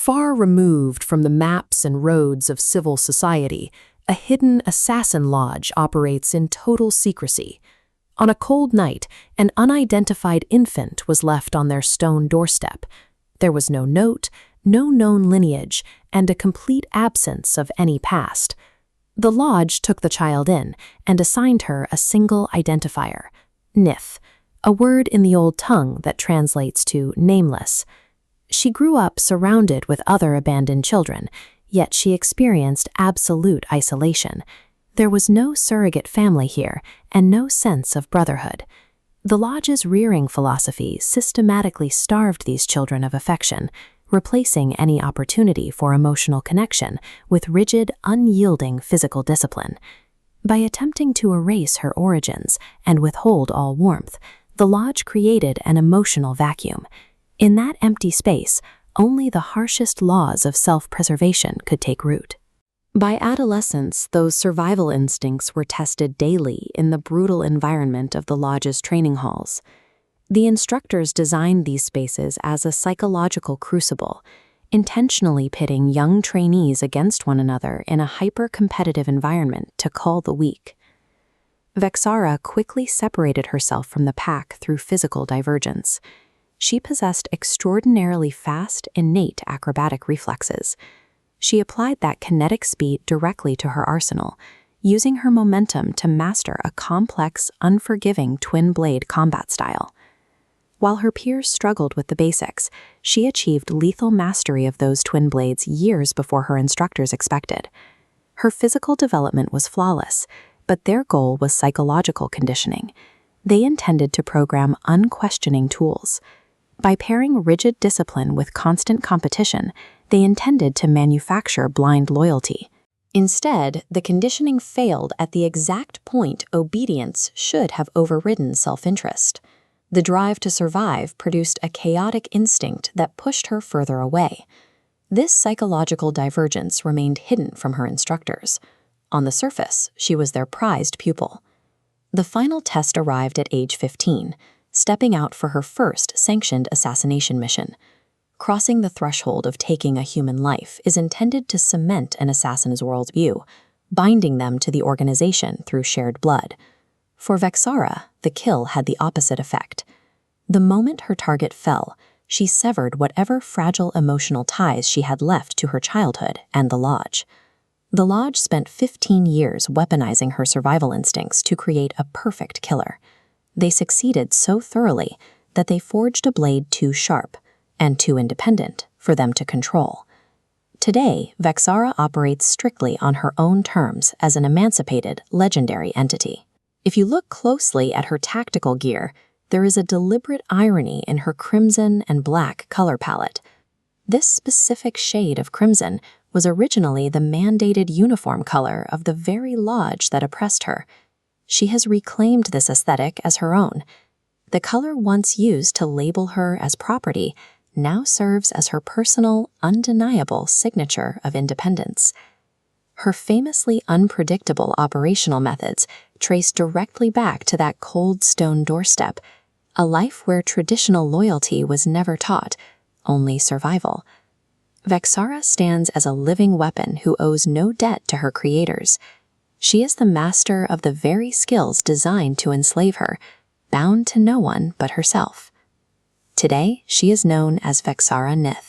Far removed from the maps and roads of civil society, a hidden assassin lodge operates in total secrecy. On a cold night, an unidentified infant was left on their stone doorstep. There was no note, no known lineage, and a complete absence of any past. The lodge took the child in and assigned her a single identifier, Nyth, a word in the old tongue that translates to nameless. She grew up surrounded with other abandoned children, yet she experienced absolute isolation. There was no surrogate family here and no sense of brotherhood. The lodge's rearing philosophy systematically starved these children of affection, replacing any opportunity for emotional connection with rigid, unyielding physical discipline. By attempting to erase her origins and withhold all warmth, the lodge created an emotional vacuum. In that empty space, only the harshest laws of self-preservation could take root. By adolescence, those survival instincts were tested daily in the brutal environment of the lodge's training halls. The instructors designed these spaces as a psychological crucible, intentionally pitting young trainees against one another in a hyper-competitive environment to cull the weak. Vexara quickly separated herself from the pack through physical divergence. She possessed extraordinarily fast, innate acrobatic reflexes. She applied that kinetic speed directly to her arsenal, using her momentum to master a complex, unforgiving twin-blade combat style. While her peers struggled with the basics, she achieved lethal mastery of those twin blades years before her instructors expected. Her physical development was flawless, but their goal was psychological conditioning. They intended to program unquestioning tools. By pairing rigid discipline with constant competition, they intended to manufacture blind loyalty. Instead, the conditioning failed at the exact point obedience should have overridden self-interest. The drive to survive produced a chaotic instinct that pushed her further away. This psychological divergence remained hidden from her instructors. On the surface, she was their prized pupil. The final test arrived at age 15, stepping out for her first sanctioned assassination mission. Crossing the threshold of taking a human life is intended to cement an assassin's worldview, binding them to the organization through shared blood. For Vexara, the kill had the opposite effect. The moment her target fell, she severed whatever fragile emotional ties she had left to her childhood and the lodge. The lodge spent 15 years weaponizing her survival instincts to create a perfect killer. They succeeded so thoroughly that they forged a blade too sharp and too independent for them to control. Today, Vexara operates strictly on her own terms as an emancipated, legendary entity. If you look closely at her tactical gear, there is a deliberate irony in her crimson and black color palette. This specific shade of crimson was originally the mandated uniform color of the very lodge that oppressed her. She has reclaimed this aesthetic as her own. The color once used to label her as property now serves as her personal, undeniable signature of independence. Her famously unpredictable operational methods trace directly back to that cold stone doorstep, a life where traditional loyalty was never taught, only survival. Vexara stands as a living weapon who owes no debt to her creators. She is the master of the very skills designed to enslave her, bound to no one but herself. Today, she is known as Vexara Nyth.